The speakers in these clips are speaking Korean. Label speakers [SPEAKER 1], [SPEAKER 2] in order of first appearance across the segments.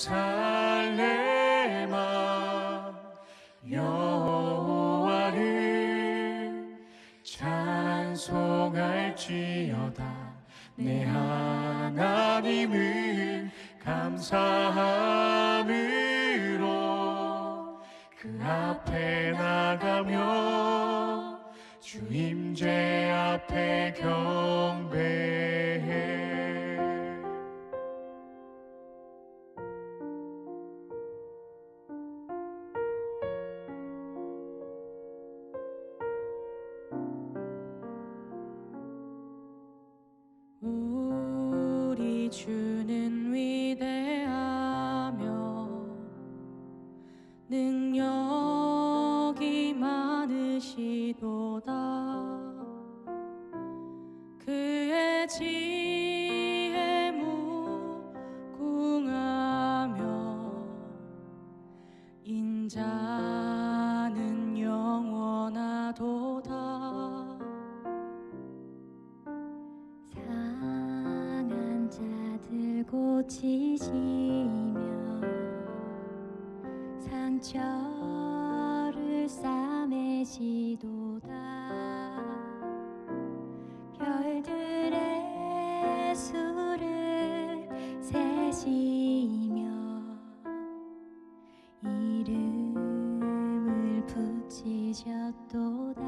[SPEAKER 1] 예루살렘아 여호와를 찬송할지어다. 내 하나님을 감사함으로 그 앞에 나가며 주 임재 앞에 경배해.
[SPEAKER 2] 우리 주는 위대하며 능력이 많으시도다. 그의 지혜 무궁하며 인자는 영원하도다.
[SPEAKER 3] 상한 자들 고치시며 상처를 싸매시도다. 별들의 수를 세시며 이름을 붙이셨도다.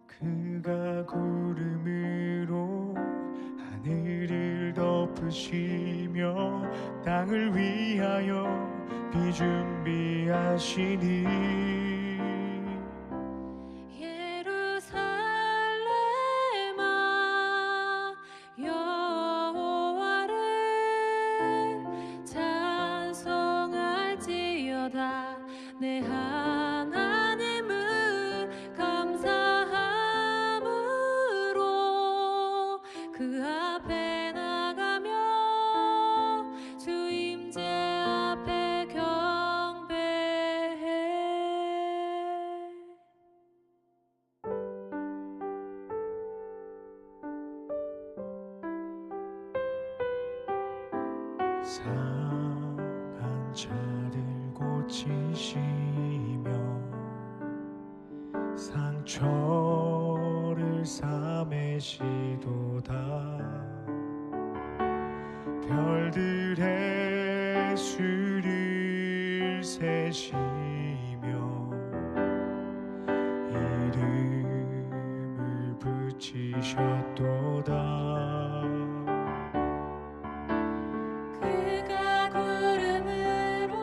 [SPEAKER 1] 그가 구름으로 하늘을 덮으시며 땅을 위하여 비 준비하시니
[SPEAKER 2] 예루살렘아 여호와를 찬송할지어다. 내 하나님을 감사함으로 그 앞에 나가며 주 임재 앞에 경배해.
[SPEAKER 1] 상한 자들 고치시며 상처를 싸매시도다. 별들의 수를 세시며 이름을 붙이셨도다.
[SPEAKER 2] 그가 구름으로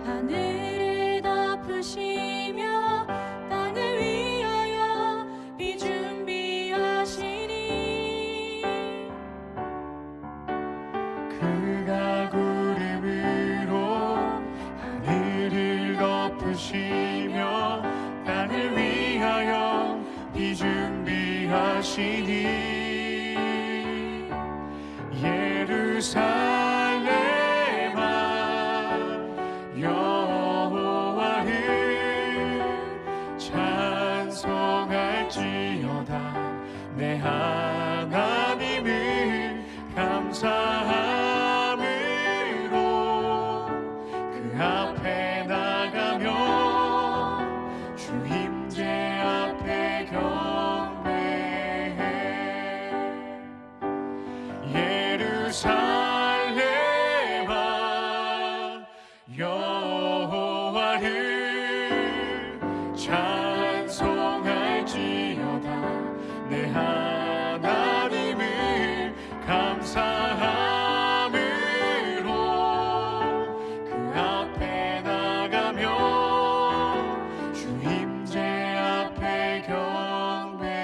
[SPEAKER 2] 하늘을 덮으시며 땅을 위하여 비 준비하시니
[SPEAKER 1] 그가 구름으로 하늘을 덮으시며 땅을 위하여 비 준비하시니 예루살렘아 여호와를 찬송할지어다. 내 하나님을 감사함으로 그 앞에 나가며 주 임재 앞에 경배해. 예루살렘아 여호와를 찬송할지어다. 내 하나님을 감사함으로 그 앞에 나가며 주 임재 앞에 경배해.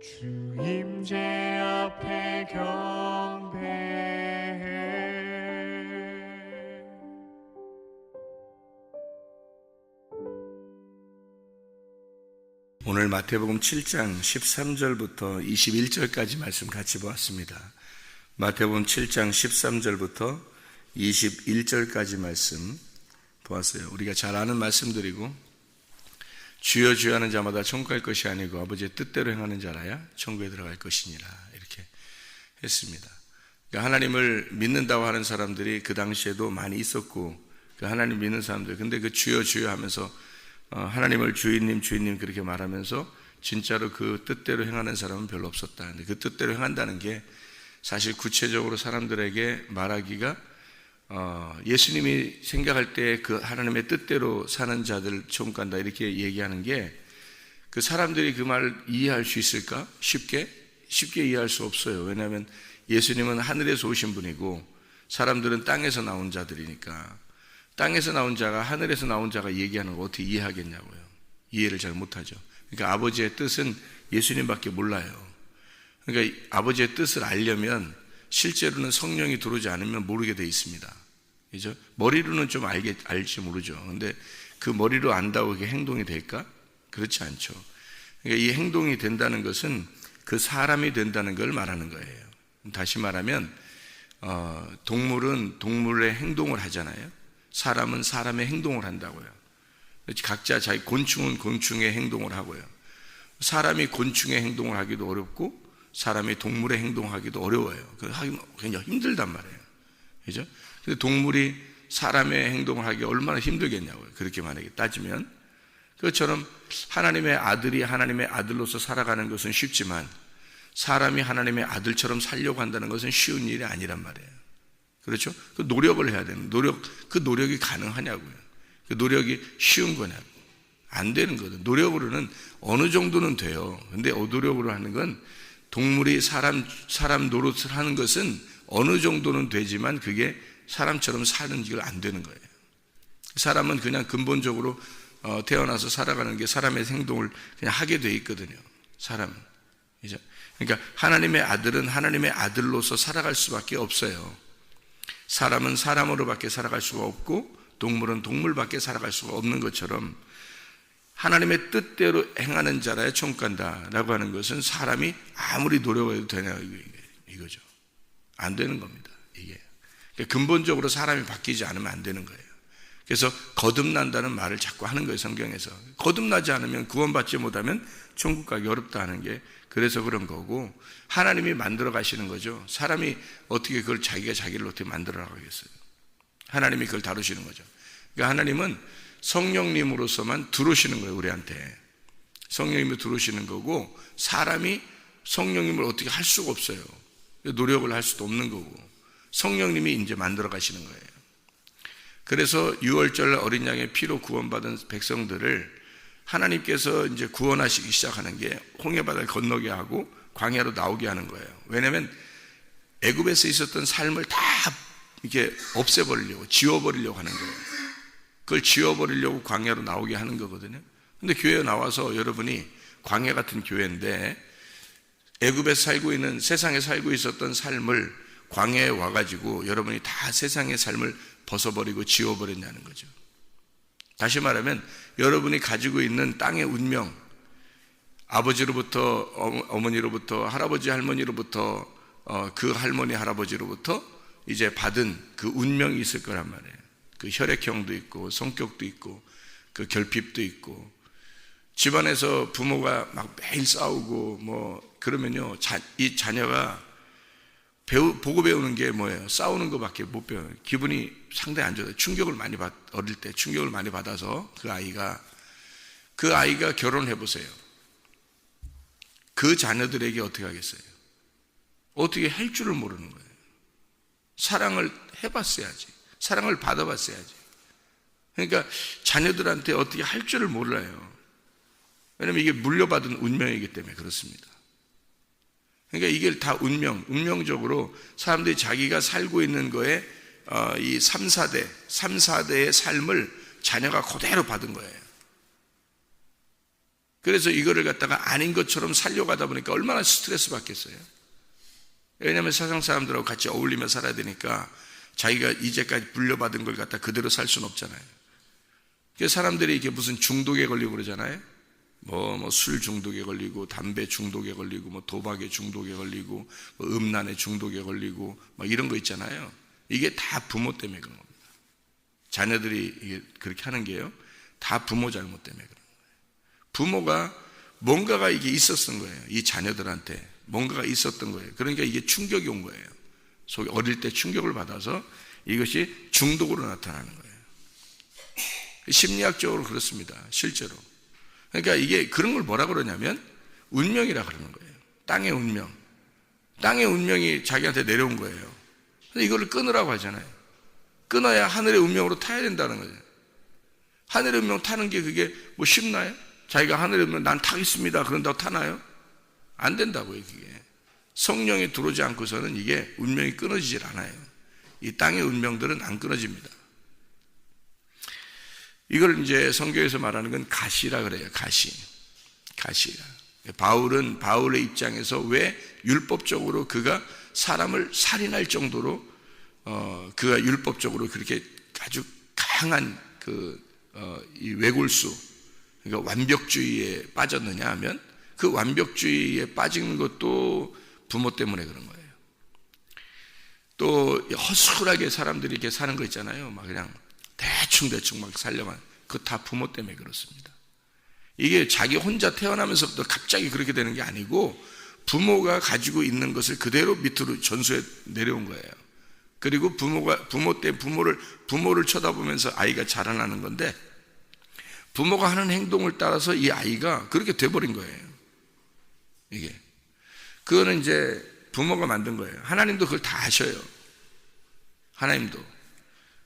[SPEAKER 1] 주 임재 앞에 경배해.
[SPEAKER 4] 오늘 마태복음 7장 13절부터 21절까지 말씀 같이 보았습니다. 마태복음 7장 13절부터 21절까지 말씀 보았어요. 우리가 잘 아는 말씀들이고 주여 주여 하는 자마다 천국 갈 것이 아니고 아버지의 뜻대로 행하는 자라야 천국에 들어갈 것이니라 이렇게 했습니다. 그러니까 하나님을 믿는다고 하는 사람들이 그 당시에도 많이 있었고 그 하나님 믿는 사람들 근데 그 주여 주여 하면서 하나님을 주인님 주인님 그렇게 말하면서 진짜로 그 뜻대로 행하는 사람은 별로 없었다. 근데 그 뜻대로 행한다는 게 사실 구체적으로 사람들에게 말하기가 예수님이 생각할 때 그 하나님의 뜻대로 사는 자들 천국 간다 이렇게 얘기하는 게 그 사람들이 그 말을 이해할 수 있을까? 쉽게 이해할 수 없어요. 왜냐하면 예수님은 하늘에서 오신 분이고 사람들은 땅에서 나온 자들이니까 땅에서 나온 자가 하늘에서 나온 자가 얘기하는 거 어떻게 이해하겠냐고요. 이해를 잘 못하죠. 그러니까 아버지의 뜻은 예수님밖에 몰라요. 그러니까 아버지의 뜻을 알려면 실제로는 성령이 들어오지 않으면 모르게 돼 있습니다. 그죠? 머리로는 좀 알지 모르죠. 근데 그 머리로 안다고 그게 행동이 될까? 그렇지 않죠. 그러니까 이 행동이 된다는 것은 그 사람이 된다는 걸 말하는 거예요. 다시 말하면 동물은 동물의 행동을 하잖아요. 사람은 사람의 행동을 한다고요. 각자 자기 곤충은 곤충의 행동을 하고요. 사람이 곤충의 행동을 하기도 어렵고 사람이 동물의 행동하기도 어려워요. 하기 굉장히 힘들단 말이에요. 그죠? 근데 동물이 사람의 행동을 하기 얼마나 힘들겠냐고요. 그렇게 만약에 따지면. 그것처럼 하나님의 아들이 하나님의 아들로서 살아가는 것은 쉽지만 사람이 하나님의 아들처럼 살려고 한다는 것은 쉬운 일이 아니란 말이에요. 그렇죠? 그 노력을 해야 되는 그 노력이 가능하냐고요. 그 노력이 쉬운 거냐고. 안 되는 거든. 노력으로는 어느 정도는 돼요. 근데 노력으로 하는 건 동물이 사람 노릇을 하는 것은 어느 정도는 되지만 그게 사람처럼 사는 게 안 되는 거예요. 사람은 그냥 근본적으로 태어나서 살아가는 게 사람의 행동을 그냥 하게 돼 있거든요. 사람은. 그러니까 하나님의 아들은 하나님의 아들로서 살아갈 수밖에 없어요. 사람은 사람으로밖에 살아갈 수가 없고 동물은 동물밖에 살아갈 수가 없는 것처럼 하나님의 뜻대로 행하는 자라야 천국 간다라고 하는 것은 사람이 아무리 노력해도 되냐 이거죠. 안 되는 겁니다. 이게 근본적으로 사람이 바뀌지 않으면 안 되는 거예요. 그래서 거듭난다는 말을 자꾸 하는 거예요. 성경에서 거듭나지 않으면 구원받지 못하면 천국 가기 어렵다 하는 게 그래서 그런 거고 하나님이 만들어 가시는 거죠. 사람이 어떻게 그걸 자기가 자기를 어떻게 만들어 가겠어요. 하나님이 그걸 다루시는 거죠. 그러니까 하나님은 성령님으로서만 들어오시는 거예요. 우리한테 성령님이 들어오시는 거고 사람이 성령님을 어떻게 할 수가 없어요. 노력을 할 수도 없는 거고 성령님이 이제 만들어 가시는 거예요. 그래서 6월절 어린 양의 피로 구원받은 백성들을 하나님께서 이제 구원하시기 시작하는 게 홍해바다를 건너게 하고 광야로 나오게 하는 거예요. 왜냐하면 애굽에서 있었던 삶을 다 이렇게 없애버리려고 지워버리려고 하는 거예요. 그걸 지워버리려고 광야로 나오게 하는 거거든요. 근데 교회에 나와서 여러분이 광야 같은 교회인데 애굽에 살고 있는 세상에 살고 있었던 삶을 광야에 와가지고 여러분이 다 세상의 삶을 벗어버리고 지워버렸냐는 거죠. 다시 말하면 여러분이 가지고 있는 땅의 운명, 아버지로부터 어머니로부터 할아버지 할머니로부터 그 할머니 할아버지로부터 이제 받은 그 운명이 있을 거란 말이에요. 그 혈액형도 있고 성격도 있고 그 결핍도 있고 집안에서 부모가 막 매일 싸우고 뭐 그러면요 이 자녀가 보고 배우는 게 뭐예요? 싸우는 것밖에 못 배워요. 기분이 상당히 안 좋아요. 어릴 때 충격을 많이 받아서 그 아이가 결혼해 보세요. 그 자녀들에게 어떻게 하겠어요? 어떻게 할 줄을 모르는 거예요. 사랑을 해봤어야지. 사랑을 받아봤어야지. 그러니까 자녀들한테 어떻게 할 줄을 몰라요. 왜냐하면 이게 물려받은 운명이기 때문에 그렇습니다. 그러니까 이게 다 운명적으로 사람들이 자기가 살고 있는 거에 이 3, 4대의 삶을 자녀가 그대로 받은 거예요. 그래서 이거를 갖다가 아닌 것처럼 살려고 하다 보니까 얼마나 스트레스 받겠어요. 왜냐하면 세상 사람들하고 같이 어울리며 살아야 되니까 자기가 이제까지 물려받은 걸 갖다 그대로 살 수는 없잖아요. 그래서 사람들이 이게 무슨 중독에 걸리고 그러잖아요. 뭐 술 중독에 걸리고 담배 중독에 걸리고 뭐 도박에 중독에 걸리고 뭐 음란의 중독에 걸리고 뭐 이런 거 있잖아요. 이게 다 부모 때문에 그런 겁니다. 자녀들이 이게 그렇게 하는 게요. 다 부모 잘못 때문에 그런 거예요. 부모가 뭔가가 이게 있었던 거예요. 이 자녀들한테 뭔가가 있었던 거예요. 그러니까 이게 충격이 온 거예요. 속에 어릴 때 충격을 받아서 이것이 중독으로 나타나는 거예요. 심리학적으로 그렇습니다. 실제로. 그러니까 이게 그런 걸 뭐라 그러냐면 운명이라 그러는 거예요. 땅의 운명. 땅의 운명이 자기한테 내려온 거예요. 근데 이거를 끊으라고 하잖아요. 끊어야 하늘의 운명으로 타야 된다는 거죠. 하늘의 운명 타는 게 그게 뭐 쉽나요? 자기가 하늘의 운명 난 타겠습니다 그런다고 타나요? 안 된다고요. 그게 성령이 들어오지 않고서는 이게 운명이 끊어지질 않아요. 이 땅의 운명들은 안 끊어집니다. 이걸 이제 성경에서 말하는 건 가시라 그래요. 가시라. 바울은 바울의 입장에서 왜 율법적으로 그가 사람을 살인할 정도로 그가 율법적으로 그렇게 아주 강한 이 외골수, 그러니까 완벽주의에 빠졌느냐 하면 그 완벽주의에 빠지는 것도 부모 때문에 그런 거예요. 또 허술하게 사람들이 이렇게 사는 거 있잖아요. 막 그냥 대충 막 살려만, 그거 다 부모 때문에 그렇습니다. 이게 자기 혼자 태어나면서부터 갑자기 그렇게 되는 게 아니고 부모가 가지고 있는 것을 그대로 밑으로 전수해 내려온 거예요. 그리고 부모를 쳐다보면서 아이가 자라나는 건데 부모가 하는 행동을 따라서 이 아이가 그렇게 돼버린 거예요. 이게 그거는 이제 부모가 만든 거예요. 하나님도 그걸 다 아셔요. 하나님도.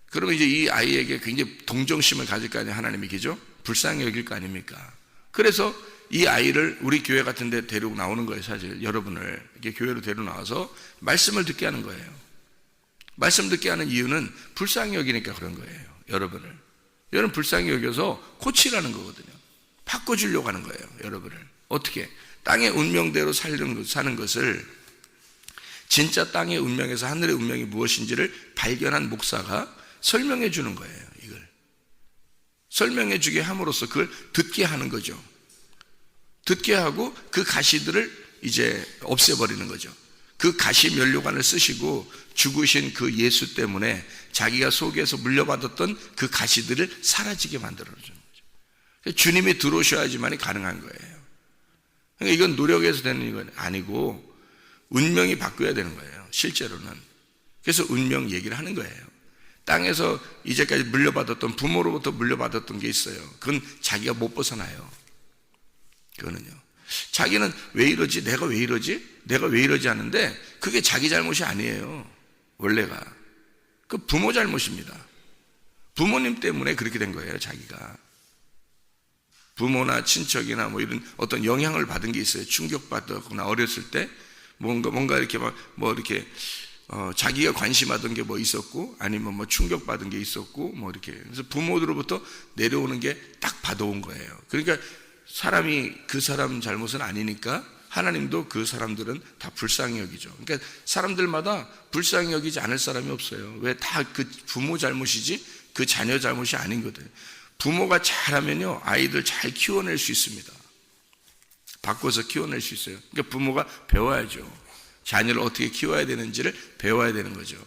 [SPEAKER 4] 그러면 이제 이 아이에게 굉장히 동정심을 가질 거 아니에요. 하나님이, 그죠? 불쌍히 여길 거 아닙니까? 그래서 이 아이를 우리 교회 같은 데 데리고 나오는 거예요. 사실 여러분을 이렇게 교회로 데리고 나와서 말씀을 듣게 하는 거예요. 말씀 듣게 하는 이유는 불쌍히 여기니까 그런 거예요. 여러분 불쌍히 여겨서 고치라는 거거든요. 바꿔주려고 하는 거예요. 여러분을 어떻게 땅의 운명대로 사는 것을, 진짜 땅의 운명에서 하늘의 운명이 무엇인지를 발견한 목사가 설명해 주는 거예요. 이걸 설명해 주게 함으로써 그걸 듣게 하는 거죠. 듣게 하고 그 가시들을 이제 없애버리는 거죠. 그 가시 면류관을 쓰시고 죽으신 그 예수 때문에 자기가 속에서 물려받았던 그 가시들을 사라지게 만들어주는 거죠. 주님이 들어오셔야지만이 가능한 거예요. 그러니까 이건 노력해서 되는 건 아니고 운명이 바뀌어야 되는 거예요. 실제로는. 그래서 운명 얘기를 하는 거예요. 땅에서 이제까지 물려받았던, 부모로부터 물려받았던 게 있어요. 그건 자기가 못 벗어나요. 그거는요. 자기는 왜 이러지? 내가 왜 이러지 하는데 그게 자기 잘못이 아니에요. 원래가. 그 부모 잘못입니다. 부모님 때문에 그렇게 된 거예요. 자기가. 부모나 친척이나 뭐 이런 어떤 영향을 받은 게 있어요. 충격받거나 어렸을 때 뭔가 이렇게 이렇게 자기가 관심하던 게 뭐 있었고, 아니면 뭐 충격받은 게 있었고, 뭐 이렇게. 그래서 부모들로부터 내려오는 게 딱 받아온 거예요. 그러니까 사람이 그 사람 잘못은 아니니까 하나님도 그 사람들은 다 불쌍히 여기죠. 그러니까 사람들마다 불쌍히 여기지 않을 사람이 없어요. 왜? 다 그 부모 잘못이지 그 자녀 잘못이 아닌 거든. 부모가 잘하면요 아이들 잘 키워낼 수 있습니다. 바꿔서 키워낼 수 있어요. 그러니까 부모가 배워야죠. 자녀를 어떻게 키워야 되는지를 배워야 되는 거죠.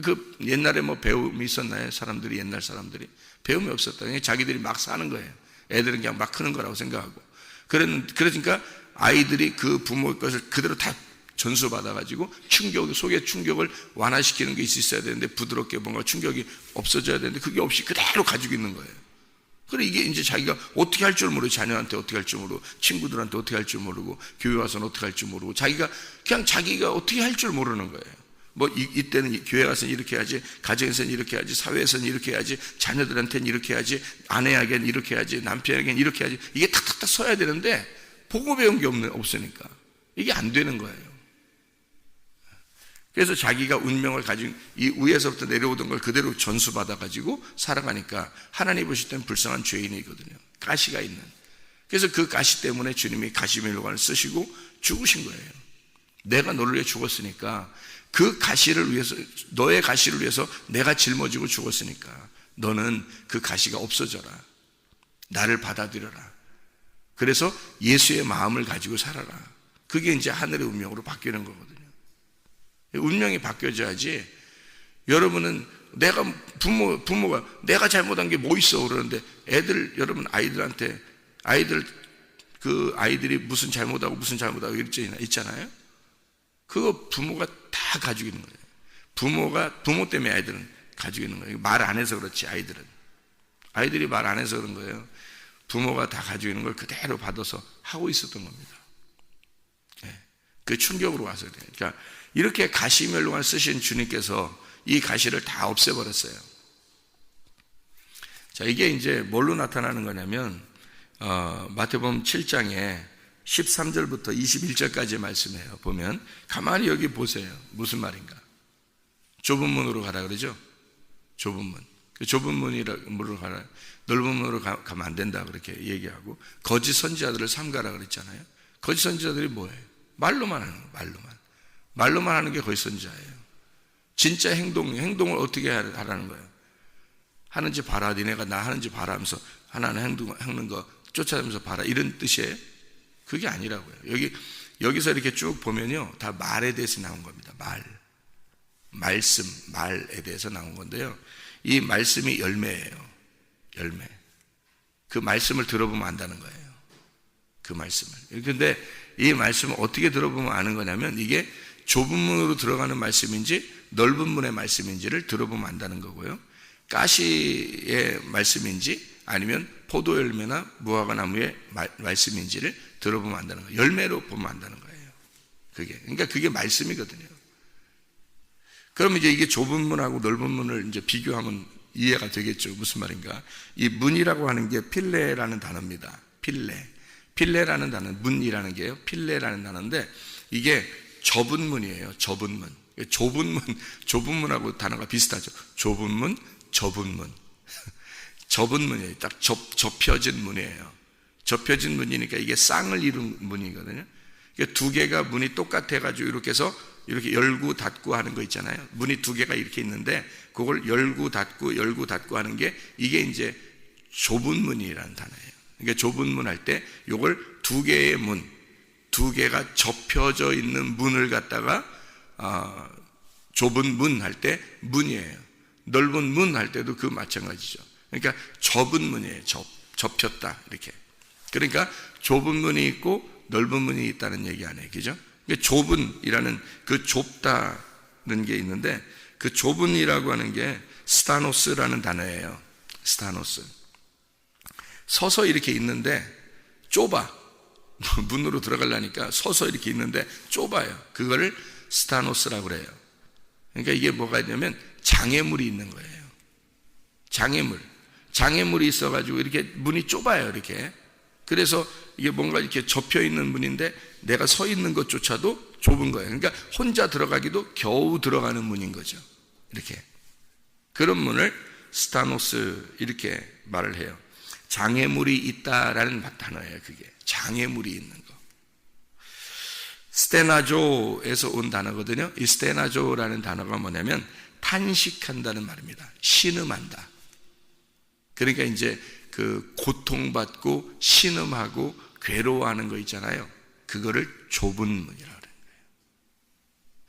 [SPEAKER 4] 그 옛날에 뭐 배움이 있었나요? 사람들이, 옛날 사람들이 배움이 없었다. 그냥 자기들이 막 사는 거예요. 애들은 그냥 막 크는 거라고 생각하고. 그러니까 아이들이 그 부모의 것을 그대로 다 전수받아가지고 속의 충격을 완화시키는 게 있어야 되는데, 부드럽게 뭔가 충격이 없어져야 되는데 그게 없이 그대로 가지고 있는 거예요. 그래, 이게 이제 자기가 어떻게 할 줄 모르고, 자녀한테 어떻게 할 줄 모르고, 친구들한테 어떻게 할 줄 모르고, 교회 와서는 어떻게 할 줄 모르고, 자기가 어떻게 할 줄 모르는 거예요. 뭐 이때는 교회 가서는 이렇게 해야지, 가정에서는 이렇게 해야지, 사회에서는 이렇게 해야지, 자녀들한테는 이렇게 해야지, 아내에게는 이렇게 해야지, 남편에게는 이렇게 해야지, 이게 탁탁탁 서야 되는데 보고 배운 게 없으니까 이게 안 되는 거예요. 그래서 자기가 운명을 가진 이 위에서부터 내려오던 걸 그대로 전수받아가지고 살아가니까 하나님 보실 때는 불쌍한 죄인이거든요. 가시가 있는. 그래서 그 가시 때문에 주님이 가시면류관을 쓰시고 죽으신 거예요. 내가 너를 위해 죽었으니까, 그 가시를 위해서, 너의 가시를 위해서 내가 짊어지고 죽었으니까 너는 그 가시가 없어져라. 나를 받아들여라. 그래서 예수의 마음을 가지고 살아라. 그게 이제 하늘의 운명으로 바뀌는 거거든요. 운명이 바뀌어져야지. 여러분은 부모가 내가 잘못한 게 뭐 있어 그러는데, 여러분 아이들 그 아이들이 무슨 잘못하고 있잖아요. 그거 부모가 다 가지고 있는 거예요. 부모 때문에 아이들은 가지고 있는 거예요. 말 안 해서 그렇지, 아이들이 말 안 해서 그런 거예요. 부모가 다 가지고 있는 걸 그대로 받아서 하고 있었던 겁니다. 그 충격으로 와서 그래요. 그러니까 이렇게 가시면류관을 쓰신 주님께서 이 가시를 다 없애버렸어요. 자, 이게 이제 뭘로 나타나는 거냐면 마태복음 7장에 13절부터 21절까지 말씀해요. 보면 가만히 여기 보세요. 무슨 말인가? 좁은 문으로 가라 그러죠. 좁은 문. 좁은 문으로 가라. 넓은 문으로 가면 안 된다 그렇게 얘기하고, 거짓 선지자들을 삼가라 그랬잖아요. 거짓 선지자들이 뭐예요? 말로만 하는 거예요. 말로만 하는 게 거짓 선지자예요. 진짜 행동을 어떻게 하라는 거예요? 하는지 봐라. 니네가 나 하는지 봐라 하면서 하나는 행는 거 쫓아다니면서 봐라, 이런 뜻이에요? 그게 아니라고요. 여기서 이렇게 쭉 보면요, 다 말에 대해서 나온 겁니다. 말씀, 말에 대해서 나온 건데요, 이 말씀이 열매예요. 열매. 그 말씀을 들어보면 안다는 거예요. 그 말씀을. 근데 이 말씀을 어떻게 들어보면 아는 거냐면, 이게 좁은 문으로 들어가는 말씀인지 넓은 문의 말씀인지를 들어보면 안다는 거고요, 가시의 말씀인지 아니면 포도열매나 무화과 나무의 말씀인지를 들어보면 안다는 거예요. 열매로 보면 안다는 거예요. 그러니까 그게 말씀이거든요. 그럼 이제 이게 좁은 문하고 넓은 문을 이제 비교하면 이해가 되겠죠. 무슨 말인가? 이 문이라고 하는 게 필레라는 단어입니다. 필레라는 단어, 문이라는 게요, 필레라는 단어인데, 이게 좁은 문이에요. 좁은 문. 좁은 문하고 단어가 비슷하죠. 좁은 문. 좁은 문이에요. 딱 접혀진 문이에요. 접혀진 문이니까 이게 쌍을 이룬 문이거든요. 그러니까 두 개가 문이 똑같아가지고 이렇게 해서 이렇게 열고 닫고 하는 거 있잖아요. 문이 두 개가 이렇게 있는데 그걸 열고 닫고 하는 게, 이게 이제 좁은 문이라는 단어예요. 그러니까 좁은 문 할 때 이걸 두 개의 문, 두 개가 접혀져 있는 문을 갖다가 좁은 문 할 때 문이에요. 넓은 문 할 때도 그 마찬가지죠. 그러니까 좁은 문이에요. 접혔다 이렇게. 그러니까 좁은 문이 있고 넓은 문이 있다는 얘기 아니에요. 그죠? 그러니까 좁은이라는 그 좁다는 게 있는데, 그 좁은이라고 하는 게 스타노스라는 단어예요. 스타노스. 서서 이렇게 있는데 좁아. 문으로 들어가려니까 서서 이렇게 있는데 좁아요. 그거를 스타노스라고 그래요. 그러니까 이게 뭐가 있냐면 장애물이 있는 거예요. 장애물이 있어가지고 이렇게 문이 좁아요. 이렇게. 그래서 이게 뭔가 이렇게 접혀 있는 문인데 내가 서 있는 것조차도 좁은 거예요. 그러니까 혼자 들어가기도 겨우 들어가는 문인 거죠. 이렇게. 그런 문을 스타노스 이렇게 말을 해요. 장애물이 있다라는 단어예요. 그게 장애물이 있는 거. 스테나조에서 온 단어거든요. 이 스테나조라는 단어가 뭐냐면 탄식한다는 말입니다. 신음한다. 그러니까 이제 그 고통받고 신음하고 괴로워하는 거 있잖아요. 그거를 좁은 문이라고 하는 거예요.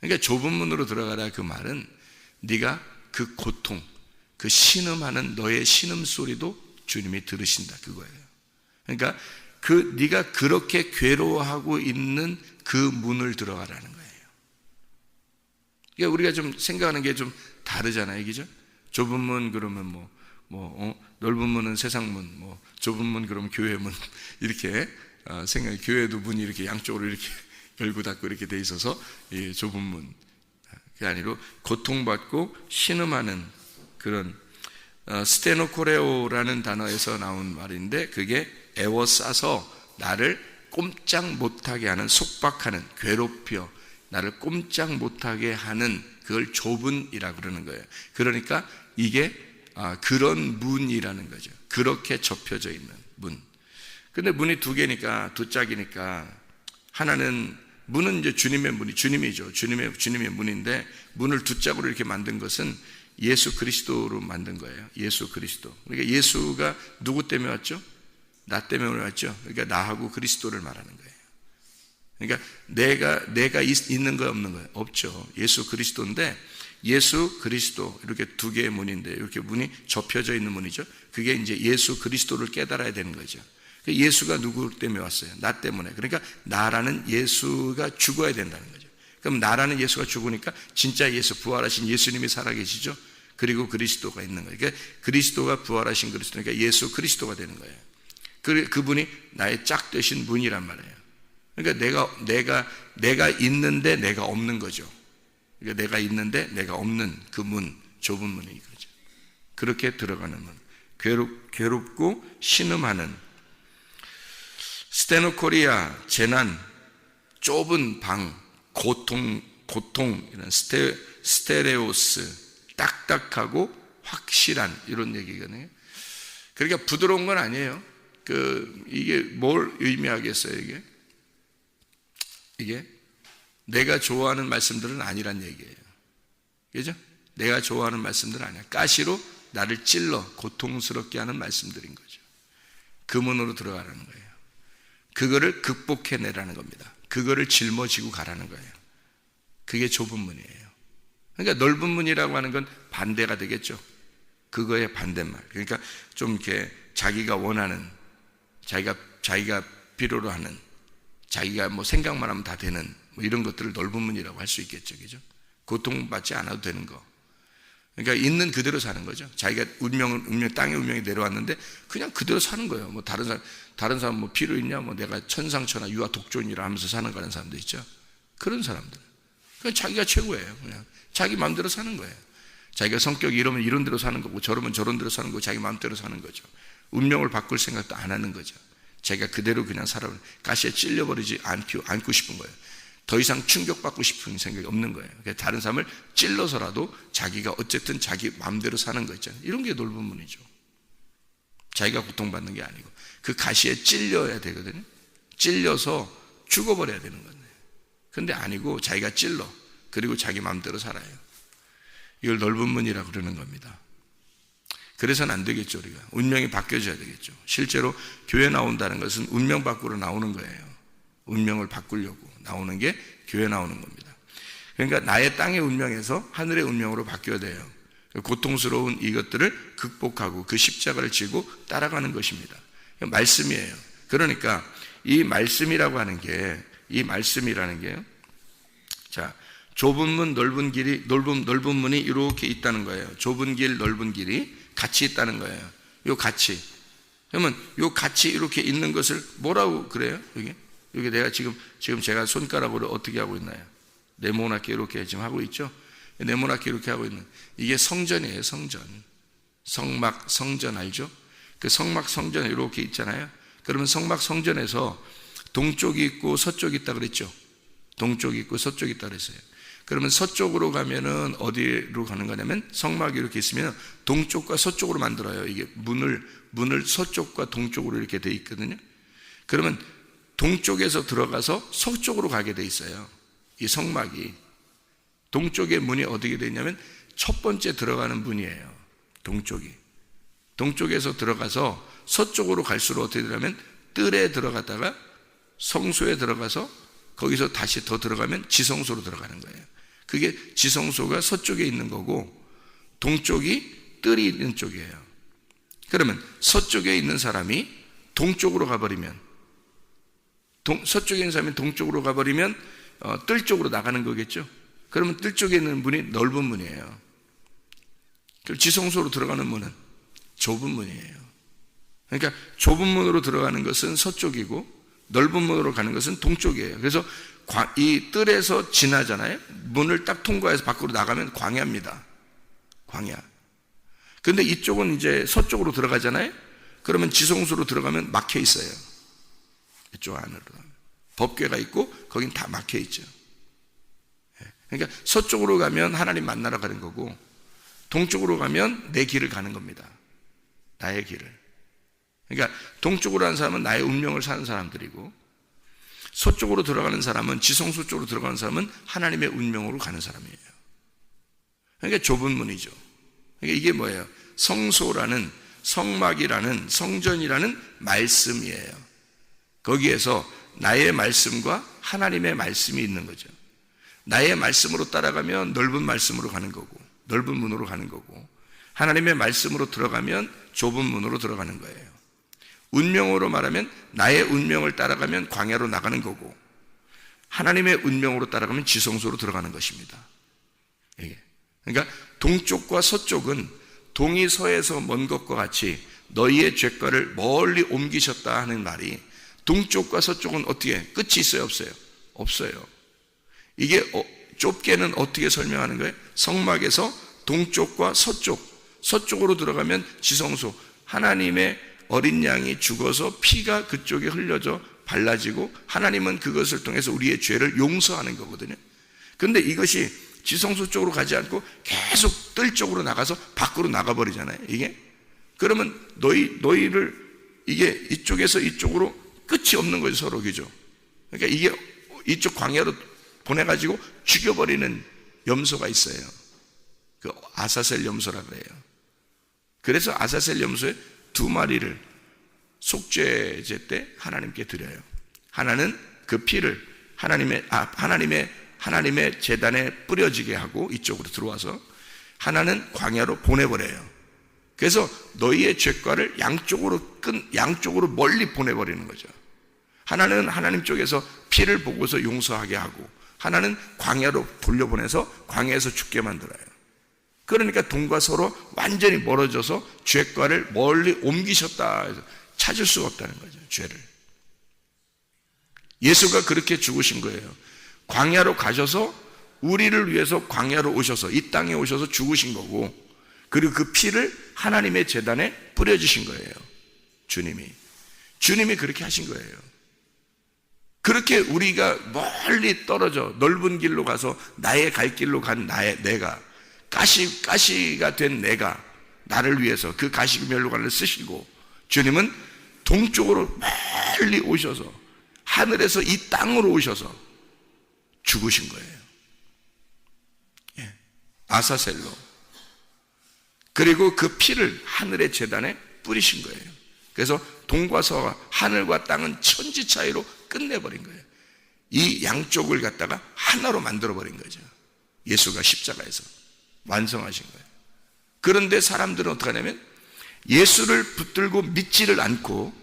[SPEAKER 4] 그러니까 좁은 문으로 들어가라, 그 말은 네가 그 고통, 그 신음하는 너의 신음소리도 주님이 들으신다, 그거예요. 그러니까 네가 그렇게 괴로워하고 있는 그 문을 들어가라는 거예요. 그러니까 우리가 좀 생각하는 게 좀 다르잖아요, 그죠? 좁은 문 그러면 넓은 문은 세상 문, 좁은 문 그러면 교회 문 이렇게 생각해. 교회도 문이 이렇게 양쪽으로 이렇게 열고 닫고 이렇게 돼 있어서 이 좁은 문. 그게 아니고 고통받고 신음하는 그런 스테노코레오라는 단어에서 나온 말인데, 그게 애워싸서 나를 꼼짝 못하게 하는, 속박하는, 괴롭혀 나를 꼼짝 못하게 하는, 그걸 좁은이라고 그러는 거예요. 그러니까 이게 그런 문이라는 거죠. 그렇게 접혀져 있는 문. 근데 문이 두 개니까, 두 짝이니까, 하나는 문은 이제 주님의 문이, 주님이죠. 주님의 문인데, 문을 두 짝으로 이렇게 만든 것은 예수 그리스도로 만든 거예요. 예수 그리스도. 그러니까 예수가 누구 때문에 왔죠? 나 때문에 왔죠. 그러니까 나하고 그리스도를 말하는 거예요. 그러니까 내가 있는 거 없는 거예요? 없죠. 예수 그리스도인데, 예수 그리스도 이렇게 두 개의 문인데, 이렇게 문이 접혀져 있는 문이죠. 그게 이제 예수 그리스도를 깨달아야 되는 거죠. 예수가 누구 때문에 왔어요? 나 때문에. 그러니까 나라는 예수가 죽어야 된다는 거죠. 그럼 나라는 예수가 죽으니까 진짜 예수, 부활하신 예수님이 살아계시죠. 그리고 그리스도가 있는 거예요. 그러니까 그리스도가 부활하신 그리스도니까 예수 그리스도가 되는 거예요. 그분이 나의 짝 되신 문이란 말이에요. 그러니까 내가 있는데 내가 없는 거죠. 그러니까 내가 있는데 내가 없는 그 문, 좁은 문이 거죠. 그렇게 들어가는 문. 괴롭고 신음하는 스테노코리아, 재난, 좁은 방, 고통 이런 스테레오스, 딱딱하고 확실한 이런 얘기거든요. 그러니까 부드러운 건 아니에요. 이게 뭘 의미하겠어요, 이게 내가 좋아하는 말씀들은 아니란 얘기예요. 그죠? 내가 좋아하는 말씀들은 아니야. 가시로 나를 찔러 고통스럽게 하는 말씀들인 거죠. 그 문으로 들어가라는 거예요. 그거를 극복해내라는 겁니다. 그거를 짊어지고 가라는 거예요. 그게 좁은 문이에요. 그러니까 넓은 문이라고 하는 건 반대가 되겠죠. 그거의 반대말. 그러니까 좀 이렇게 자기가 원하는, 자기가 필요로 하는, 자기가 뭐 생각만 하면 다 되는 뭐 이런 것들을 넓은 문이라고 할 수 있겠죠. 그죠? 고통받지 않아도 되는 거. 그러니까 있는 그대로 사는 거죠. 자기가 땅의 운명이 내려왔는데 그냥 그대로 사는 거예요. 뭐 다른 사람 뭐 필요 있냐? 뭐 내가 천상천하 유아 독존이라 하면서 사는 거라는 사람도 있죠. 그런 사람들. 그냥 자기가 최고예요. 그냥 자기 마음대로 사는 거예요. 자기가 성격이 이러면 이런 대로 사는 거고 저러면 저런 대로 사는 거고 자기 마음대로 사는 거죠. 운명을 바꿀 생각도 안 하는 거죠. 자기가 그대로 그냥 살아오는, 가시에 찔려버리지 않고 싶은 거예요. 더 이상 충격받고 싶은 생각이 없는 거예요. 다른 사람을 찔러서라도 자기가 어쨌든 자기 마음대로 사는 거 있잖아요. 이런 게 넓은 문이죠. 자기가 고통받는 게 아니고 그 가시에 찔려야 되거든요. 찔려서 죽어버려야 되는 건데, 근데 아니고 자기가 찔러, 그리고 자기 마음대로 살아요. 이걸 넓은 문이라고 그러는 겁니다. 그래서는 안 되겠죠. 우리가 운명이 바뀌어져야 되겠죠. 실제로 교회 나온다는 것은 운명 밖으로 나오는 거예요. 운명을 바꾸려고 나오는 게 교회 나오는 겁니다. 그러니까 나의 땅의 운명에서 하늘의 운명으로 바뀌어야 돼요. 고통스러운 이것들을 극복하고 그 십자가를 지고 따라가는 것입니다. 말씀이에요. 그러니까 이 말씀이라고 하는 게, 이 말씀이라는 게요, 자, 좁은 문, 넓은 길이, 넓은 문이 이렇게 있다는 거예요. 좁은 길, 넓은 길이 같이 있다는 거예요. 요 같이. 그러면 요 같이 이렇게 있는 것을 뭐라고 그래요? 여기 내가 지금 제가 손가락으로 어떻게 하고 있나요? 네모나게 이렇게 지금 하고 있죠? 네모나게 이렇게 하고 있는, 이게 성전이에요. 성전. 성막, 성전 알죠? 그 성막, 성전 이렇게 있잖아요. 그러면 성막, 성전에서 동쪽이 있고 서쪽이 있다 그랬죠? 동쪽이 있고 서쪽이 있다 그랬어요. 그러면 서쪽으로 가면은 어디로 가는 거냐면, 성막이 이렇게 있으면 동쪽과 서쪽으로 만들어요. 이게 문을 서쪽과 동쪽으로 이렇게 돼 있거든요. 그러면 동쪽에서 들어가서 서쪽으로 가게 돼 있어요. 이 성막이. 동쪽의 문이 어디게 돼 있냐면 첫 번째 들어가는 문이에요. 동쪽에서 들어가서 서쪽으로 갈수록 어떻게 되냐면 뜰에 들어갔다가 성소에 들어가서 거기서 다시 더 들어가면 지성소로 들어가는 거예요. 그게 지성소가 서쪽에 있는 거고 동쪽이 뜰이 있는 쪽이에요. 그러면 서쪽에 있는 사람이 동쪽으로 가버리면, 서쪽에 있는 사람이 동쪽으로 가버리면 뜰 쪽으로 나가는 거겠죠. 그러면 뜰 쪽에 있는 문이 넓은 문이에요. 그럼 지성소로 들어가는 문은 좁은 문이에요. 그러니까 좁은 문으로 들어가는 것은 서쪽이고 넓은 문으로 가는 것은 동쪽이에요. 그래서 이 뜰에서 지나잖아요. 문을 딱 통과해서 밖으로 나가면 광야입니다. 광야. 근데 이쪽은 이제 서쪽으로 들어가잖아요. 그러면 지성소로 들어가면 막혀 있어요. 이쪽 안으로. 법궤가 있고 거긴 다 막혀 있죠. 그러니까 서쪽으로 가면 하나님 만나러 가는 거고 동쪽으로 가면 내 길을 가는 겁니다. 나의 길을. 그러니까 동쪽으로 하는 사람은 나의 운명을 사는 사람들이고 서쪽으로 들어가는 사람은, 지성소 쪽으로 들어가는 사람은 하나님의 운명으로 가는 사람이에요. 그러니까 좁은 문이죠. 그러니까 이게 뭐예요? 성소라는, 성막이라는, 성전이라는 말씀이에요. 거기에서 나의 말씀과 하나님의 말씀이 있는 거죠. 나의 말씀으로 따라가면 넓은 말씀으로 가는 거고 넓은 문으로 가는 거고, 하나님의 말씀으로 들어가면 좁은 문으로 들어가는 거예요. 운명으로 말하면 나의 운명을 따라가면 광야로 나가는 거고, 하나님의 운명으로 따라가면 지성소로 들어가는 것입니다. 그러니까 동쪽과 서쪽은 동이 서에서 먼 것과 같이 너희의 죄과를 멀리 옮기셨다 하는 말이, 동쪽과 서쪽은 어떻게 끝이 있어요, 없어요? 없어요. 이게 좁게는 어떻게 설명하는 거예요? 성막에서 동쪽과 서쪽으로 들어가면 지성소, 하나님의 어린 양이 죽어서 피가 그쪽에 흘려져 발라지고 하나님은 그것을 통해서 우리의 죄를 용서하는 거거든요. 그런데 이것이 지성소 쪽으로 가지 않고 계속 뜰 쪽으로 나가서 밖으로 나가버리잖아요. 이게 그러면 너희를 이게 이쪽에서 이쪽으로 끝이 없는 거죠, 서로. 그죠? 그러니까 이게 이쪽 광야로 보내가지고 죽여버리는 염소가 있어요. 그 아사셀 염소라 그래요. 그래서 아사셀 염소의 2마리를 속죄제 때 하나님께 드려요. 하나는 그 피를 하나님의 제단에 뿌려지게 하고 이쪽으로 들어와서, 하나는 광야로 보내버려요. 그래서 너희의 죄과를 양쪽으로 멀리 보내버리는 거죠. 하나는 하나님 쪽에서 피를 보고서 용서하게 하고, 하나는 광야로 돌려보내서 광야에서 죽게 만들어요. 그러니까 동과 서로 완전히 멀어져서 죄과를 멀리 옮기셨다 해서 찾을 수가 없다는 거죠, 죄를. 예수가 그렇게 죽으신 거예요. 광야로 가셔서 우리를 위해서 광야로 오셔서 이 땅에 오셔서 죽으신 거고, 그리고 그 피를 하나님의 제단에 뿌려주신 거예요. 주님이 그렇게 하신 거예요. 그렇게 우리가 멀리 떨어져 넓은 길로 가서 나의 갈 길로 간 내가, 가시가 된 내가, 나를 위해서 그 가시면류관을 쓰시고, 주님은 동쪽으로 멀리 오셔서 하늘에서 이 땅으로 오셔서 죽으신 거예요. 아사셀로. 그리고 그 피를 하늘의 제단에 뿌리신 거예요. 그래서 동과 서와 하늘과 땅은 천지 차이로 끝내버린 거예요. 이 양쪽을 갖다가 하나로 만들어버린 거죠. 예수가 십자가에서 완성하신 거예요. 그런데 사람들은 어떻게 하냐면 예수를 붙들고 믿지를 않고,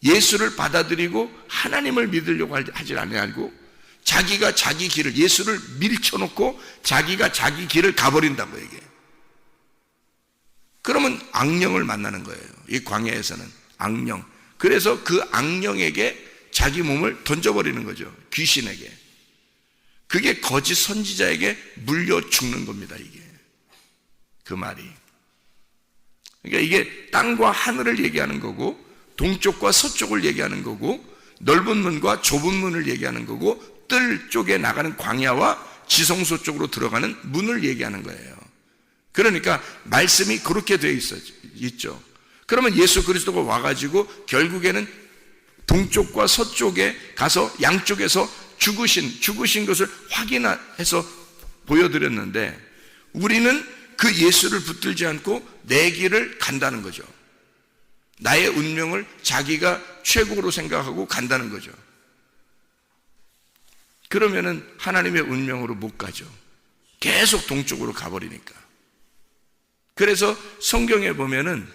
[SPEAKER 4] 예수를 받아들이고 하나님을 믿으려고 하지 않고, 자기가 자기 길을, 예수를 밀쳐놓고 자기가 자기 길을 가버린다고 얘기해요. 그러면 악령을 만나는 거예요. 이 광야에서는 악령. 그래서 그 악령에게 자기 몸을 던져버리는 거죠. 귀신에게. 그게 거짓 선지자에게 물려 죽는 겁니다. 이게 그 말이. 그러니까 이게 땅과 하늘을 얘기하는 거고, 동쪽과 서쪽을 얘기하는 거고, 넓은 문과 좁은 문을 얘기하는 거고, 뜰 쪽에 나가는 광야와 지성소 쪽으로 들어가는 문을 얘기하는 거예요. 그러니까 말씀이 그렇게 되어 있죠. 그러면 예수 그리스도가 와가지고 결국에는 동쪽과 서쪽에 가서 양쪽에서 죽으신 것을 확인해서 보여드렸는데, 우리는 그 예수를 붙들지 않고 내 길을 간다는 거죠. 나의 운명을 자기가 최고로 생각하고 간다는 거죠. 그러면은 하나님의 운명으로 못 가죠. 계속 동쪽으로 가버리니까. 그래서 성경에 보면은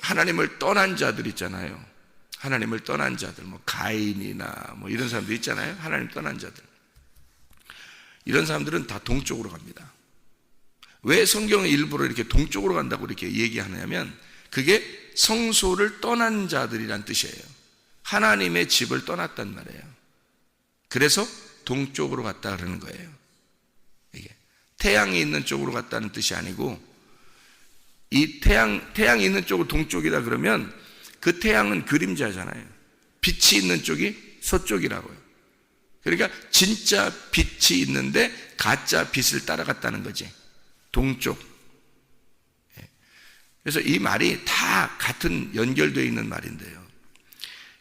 [SPEAKER 4] 하나님을 떠난 자들 있잖아요. 하나님을 떠난 자들, 가인이나 이런 사람들 있잖아요. 하나님 떠난 자들. 이런 사람들은 다 동쪽으로 갑니다. 왜 성경에 일부러 이렇게 동쪽으로 간다고 이렇게 얘기하냐면, 그게 성소를 떠난 자들이란 뜻이에요. 하나님의 집을 떠났단 말이에요. 그래서 동쪽으로 갔다 그러는 거예요. 이게 태양이 있는 쪽으로 갔다는 뜻이 아니고, 이 태양이 있는 쪽은 동쪽이다 그러면 그 태양은 그림자잖아요. 빛이 있는 쪽이 서쪽이라고요. 그러니까 진짜 빛이 있는데 가짜 빛을 따라갔다는 거지. 동쪽. 그래서 이 말이 다 같은 연결되어 있는 말인데요.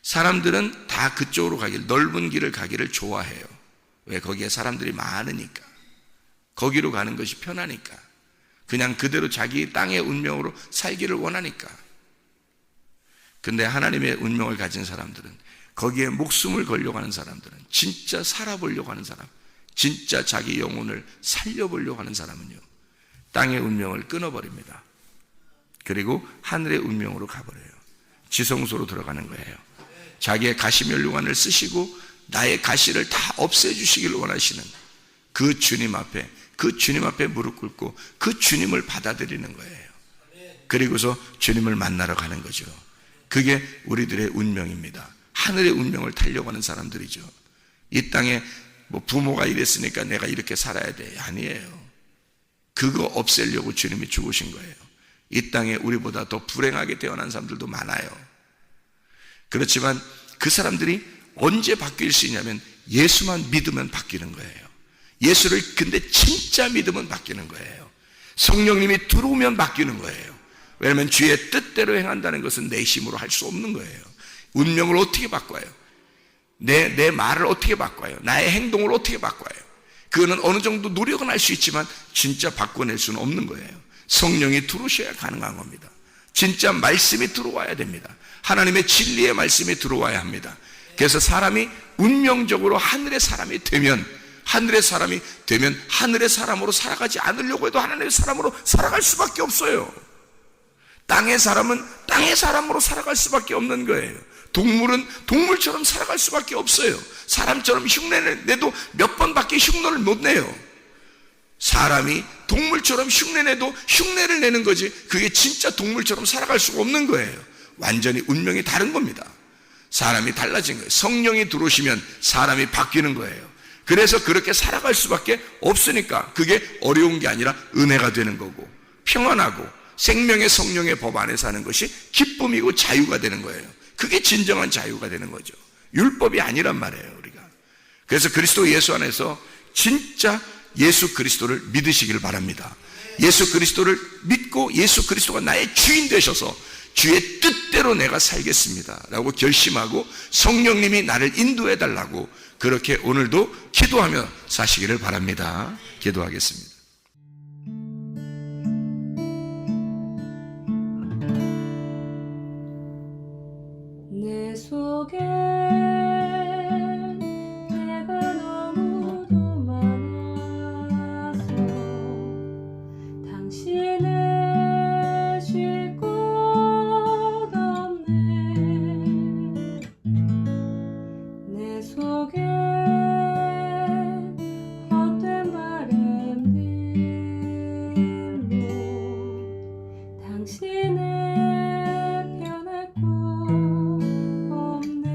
[SPEAKER 4] 사람들은 다 그쪽으로 넓은 길을 가기를 좋아해요. 왜? 거기에 사람들이 많으니까. 거기로 가는 것이 편하니까. 그냥 그대로 자기 땅의 운명으로 살기를 원하니까. 근데 하나님의 운명을 가진 사람들은, 거기에 목숨을 걸려고 하는 사람들은, 진짜 살아보려고 하는 사람, 진짜 자기 영혼을 살려보려고 하는 사람은요, 땅의 운명을 끊어버립니다. 그리고 하늘의 운명으로 가버려요. 지성소로 들어가는 거예요. 자기의 가시면류관을 쓰시고 나의 가시를 다 없애주시길 원하시는 그 주님 앞에 무릎 꿇고 그 주님을 받아들이는 거예요. 그리고서 주님을 만나러 가는 거죠. 그게 우리들의 운명입니다. 하늘의 운명을 타려고 하는 사람들이죠. 이 땅에 뭐 부모가 이랬으니까 내가 이렇게 살아야 돼. 아니에요. 그거 없애려고 주님이 죽으신 거예요. 이 땅에 우리보다 더 불행하게 태어난 사람들도 많아요. 그렇지만 그 사람들이 언제 바뀔 수 있냐면 예수만 믿으면 바뀌는 거예요. 예수를 근데 진짜 믿으면 바뀌는 거예요. 성령님이 들어오면 바뀌는 거예요. 왜냐하면 주의 뜻대로 행한다는 것은 내 힘으로 할 수 없는 거예요. 운명을 어떻게 바꿔요? 내 말을 어떻게 바꿔요? 나의 행동을 어떻게 바꿔요? 그거는 어느 정도 노력은 할 수 있지만 진짜 바꿔낼 수는 없는 거예요. 성령이 들어오셔야 가능한 겁니다. 진짜 말씀이 들어와야 됩니다. 하나님의 진리의 말씀이 들어와야 합니다. 그래서 사람이 운명적으로 하늘의 사람이 되면 하늘의 사람으로 살아가지 않으려고 해도 하나님의 사람으로 살아갈 수밖에 없어요. 땅의 사람은 땅의 사람으로 살아갈 수밖에 없는 거예요. 동물은 동물처럼 살아갈 수밖에 없어요. 사람처럼 흉내를 내도 몇 번밖에 흉내를 못 내요. 사람이 동물처럼 흉내내도 흉내를 내는 거지 그게 진짜 동물처럼 살아갈 수가 없는 거예요. 완전히 운명이 다른 겁니다. 사람이 달라진 거예요. 성령이 들어오시면 사람이 바뀌는 거예요. 그래서 그렇게 살아갈 수밖에 없으니까 그게 어려운 게 아니라 은혜가 되는 거고 평안하고 생명의 성령의 법 안에 사는 것이 기쁨이고 자유가 되는 거예요. 그게 진정한 자유가 되는 거죠. 율법이 아니란 말이에요, 우리가. 그래서 그리스도 예수 안에서 진짜 예수 그리스도를 믿으시길 바랍니다. 예수 그리스도를 믿고 예수 그리스도가 나의 주인 되셔서 주의 뜻대로 내가 살겠습니다 라고 결심하고 성령님이 나를 인도해 달라고 그렇게 오늘도 기도하며 사시기를 바랍니다. 기도하겠습니다.
[SPEAKER 2] 내 속에 내가 너무도 많아서 당신을 쉴 곳 없네. 내 속에 헛된 바램들로 당신을 변할 곳 없네.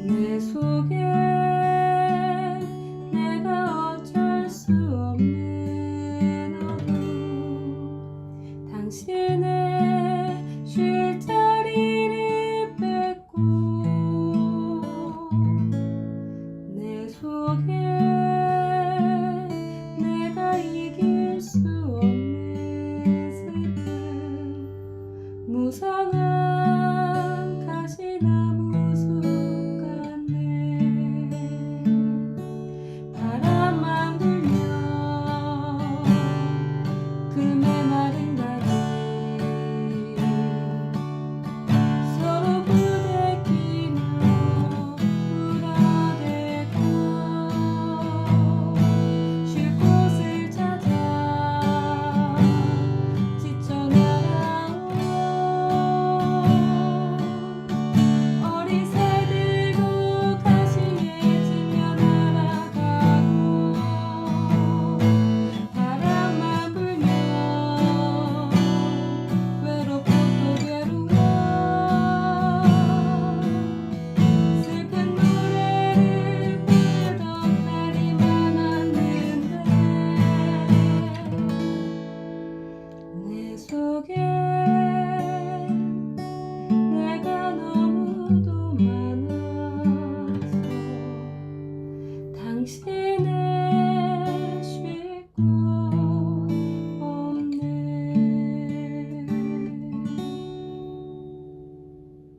[SPEAKER 2] 내 속에 내가 어쩔 수 없는 어둠 당신의 쉴 자리를 뺏고 내 속에 내가 이길 수 없는 슬픔 무성한 가시나